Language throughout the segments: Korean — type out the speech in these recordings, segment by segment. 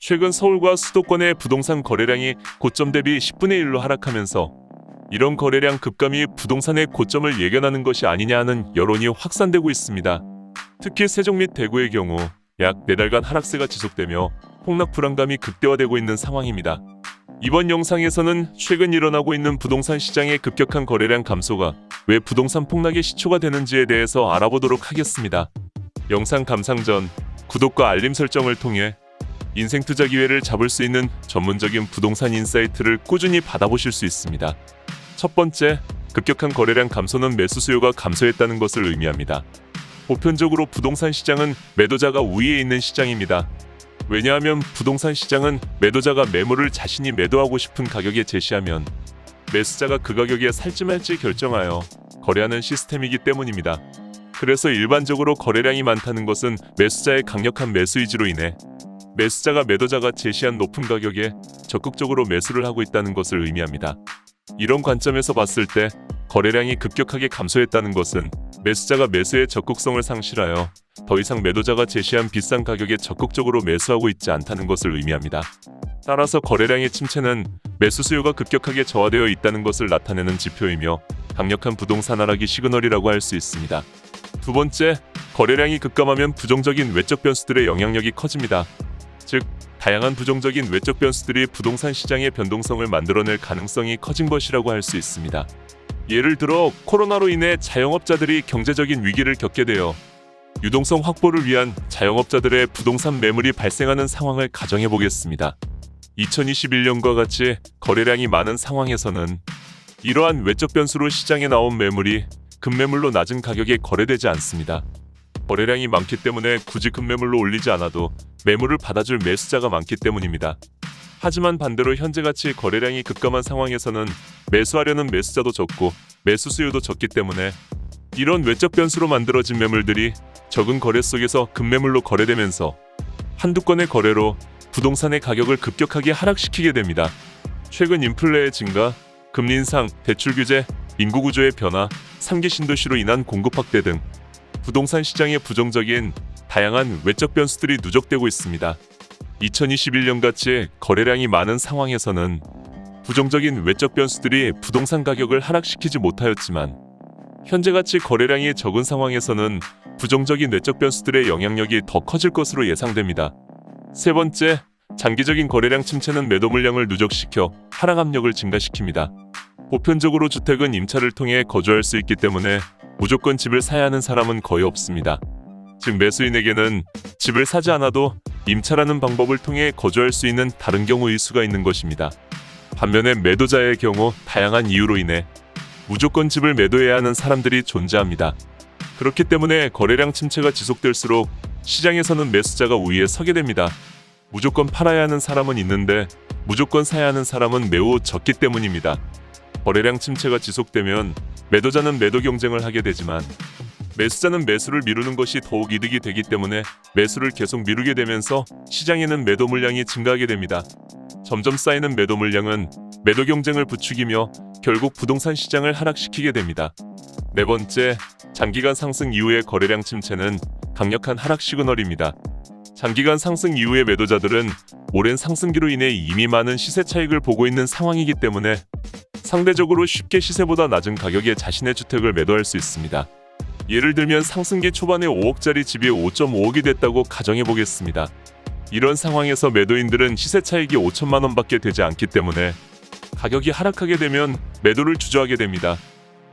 최근 서울과 수도권의 부동산 거래량이 고점 대비 10분의 1로 하락하면서 이런 거래량 급감이 부동산의 고점을 예견하는 것이 아니냐 하는 여론이 확산되고 있습니다. 특히 세종 및 대구의 경우 약 4달간 하락세가 지속되며 폭락 불안감이 극대화되고 있는 상황입니다. 이번 영상에서는 최근 일어나고 있는 부동산 시장의 급격한 거래량 감소가 왜 부동산 폭락의 시초가 되는지에 대해서 알아보도록 하겠습니다. 영상 감상 전 구독과 알림 설정을 통해 인생 투자 기회를 잡을 수 있는 전문적인 부동산 인사이트를 꾸준히 받아보실 수 있습니다. 첫 번째, 급격한 거래량 감소는 매수 수요가 감소했다는 것을 의미합니다. 보편적으로 부동산 시장은 매도자가 우위에 있는 시장입니다. 왜냐하면 부동산 시장은 매도자가 매물을 자신이 매도하고 싶은 가격에 제시하면 매수자가 그 가격에 살지 말지 결정하여 거래하는 시스템이기 때문입니다. 그래서 일반적으로 거래량이 많다는 것은 매수자의 강력한 매수 의지로 인해 매수자가 매도자가 제시한 높은 가격에 적극적으로 매수를 하고 있다는 것을 의미합니다. 이런 관점에서 봤을 때 거래량이 급격하게 감소했다는 것은 매수자가 매수의 적극성을 상실하여 더 이상 매도자가 제시한 비싼 가격에 적극적으로 매수하고 있지 않다는 것을 의미합니다. 따라서 거래량의 침체는 매수 수요가 급격하게 저하되어 있다는 것을 나타내는 지표이며 강력한 부동산 하락의 시그널이라고 할 수 있습니다. 두 번째, 거래량이 급감하면 부정적인 외적 변수들의 영향력이 커집니다. 즉, 다양한 부정적인 외적 변수들이 부동산 시장의 변동성을 만들어낼 가능성이 커진 것이라고 할 수 있습니다. 예를 들어 코로나로 인해 자영업자들이 경제적인 위기를 겪게 되어 유동성 확보를 위한 자영업자들의 부동산 매물이 발생하는 상황을 가정해 보겠습니다. 2021년과 같이 거래량이 많은 상황에서는 이러한 외적 변수로 시장에 나온 매물이 급매물로 낮은 가격에 거래되지 않습니다. 거래량이 많기 때문에 굳이 급매물로 올리지 않아도 매물을 받아줄 매수자가 많기 때문입니다. 하지만 반대로 현재같이 거래량이 급감한 상황에서는 매수하려는 매수자도 적고 매수 수요도 적기 때문에 이런 외적 변수로 만들어진 매물들이 적은 거래 속에서 급매물로 거래되면서 한두 건의 거래로 부동산의 가격을 급격하게 하락시키게 됩니다. 최근 인플레의 증가, 금리 인상, 대출 규제, 인구 구조의 변화, 3기 신도시로 인한 공급 확대 등 부동산 시장에 부정적인 다양한 외적 변수들이 누적되고 있습니다. 2021년같이 거래량이 많은 상황에서는 부정적인 외적 변수들이 부동산 가격을 하락시키지 못하였지만 현재같이 거래량이 적은 상황에서는 부정적인 외적 변수들의 영향력이 더 커질 것으로 예상됩니다. 세 번째, 장기적인 거래량 침체는 매도 물량을 누적시켜 하락 압력을 증가시킵니다. 보편적으로 주택은 임차를 통해 거주할 수 있기 때문에 무조건 집을 사야 하는 사람은 거의 없습니다. 즉 매수인에게는 집을 사지 않아도 임차라는 방법을 통해 거주할 수 있는 다른 경우일 수가 있는 것입니다. 반면에 매도자의 경우 다양한 이유로 인해 무조건 집을 매도해야 하는 사람들이 존재합니다. 그렇기 때문에 거래량 침체가 지속될수록 시장에서는 매수자가 우위에 서게 됩니다. 무조건 팔아야 하는 사람은 있는데 무조건 사야 하는 사람은 매우 적기 때문입니다. 거래량 침체가 지속되면 매도자는 매도 경쟁을 하게 되지만 매수자는 매수를 미루는 것이 더욱 이득이 되기 때문에 매수를 계속 미루게 되면서 시장에는 매도 물량이 증가하게 됩니다. 점점 쌓이는 매도 물량은 매도 경쟁을 부추기며 결국 부동산 시장을 하락시키게 됩니다. 네 번째, 장기간 상승 이후의 거래량 침체는 강력한 하락 시그널입니다. 장기간 상승 이후의 매도자들은 오랜 상승기로 인해 이미 많은 시세 차익을 보고 있는 상황이기 때문에 상대적으로 쉽게 시세보다 낮은 가격에 자신의 주택을 매도할 수 있습니다. 예를 들면 상승기 초반에 5억짜리 집이 5.5억이 됐다고 가정해 보겠습니다. 이런 상황에서 매도인들은 시세 차익이 5천만 원밖에 되지 않기 때문에 가격이 하락하게 되면 매도를 주저하게 됩니다.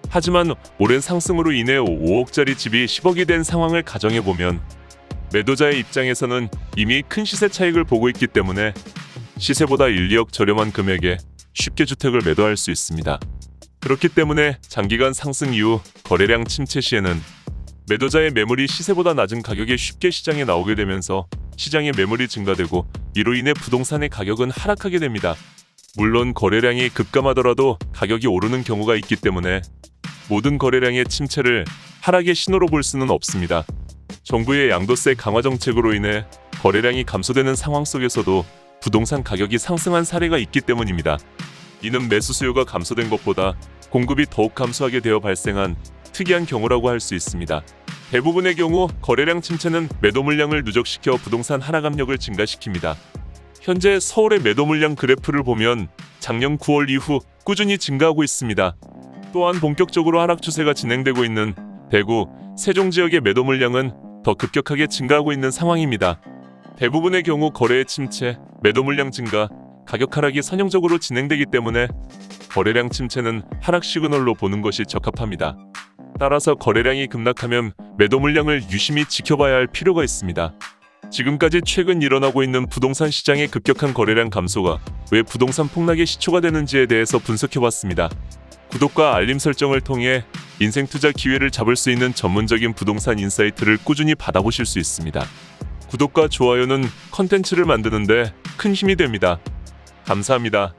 하지만 오랜 상승으로 인해 5억짜리 집이 10억이 된 상황을 가정해 보면 매도자의 입장에서는 이미 큰 시세 차익을 보고 있기 때문에 시세보다 1, 2억 저렴한 금액에 쉽게 주택을 매도할 수 있습니다. 그렇기 때문에 장기간 상승 이후 거래량 침체 시에는 매도자의 매물이 시세보다 낮은 가격에 쉽게 시장에 나오게 되면서 시장의 매물이 증가되고 이로 인해 부동산의 가격은 하락하게 됩니다. 물론 거래량이 급감하더라도 가격이 오르는 경우가 있기 때문에 모든 거래량의 침체를 하락의 신호로 볼 수는 없습니다. 정부의 양도세 강화 정책으로 인해 거래량이 감소되는 상황 속에서도 부동산 가격이 상승한 사례가 있기 때문입니다. 이는 매수 수요가 감소된 것보다 공급이 더욱 감소하게 되어 발생한 특이한 경우라고 할 수 있습니다. 대부분의 경우 거래량 침체는 매도 물량을 누적시켜 부동산 하락 압력을 증가시킵니다. 현재 서울의 매도 물량 그래프를 보면 작년 9월 이후 꾸준히 증가하고 있습니다. 또한 본격적으로 하락 추세가 진행되고 있는 대구, 세종 지역의 매도 물량은 더 급격하게 증가하고 있는 상황입니다. 대부분의 경우 거래의 침체, 매도 물량 증가, 가격 하락이 선형적으로 진행되기 때문에 거래량 침체는 하락 시그널로 보는 것이 적합합니다. 따라서 거래량이 급락하면 매도 물량을 유심히 지켜봐야 할 필요가 있습니다. 지금까지 최근 일어나고 있는 부동산 시장의 급격한 거래량 감소가 왜 부동산 폭락의 시초가 되는지에 대해서 분석해봤습니다. 구독과 알림 설정을 통해 인생 투자 기회를 잡을 수 있는 전문적인 부동산 인사이트를 꾸준히 받아보실 수 있습니다. 구독과 좋아요는 컨텐츠를 만드는데 큰 힘이 됩니다. 감사합니다.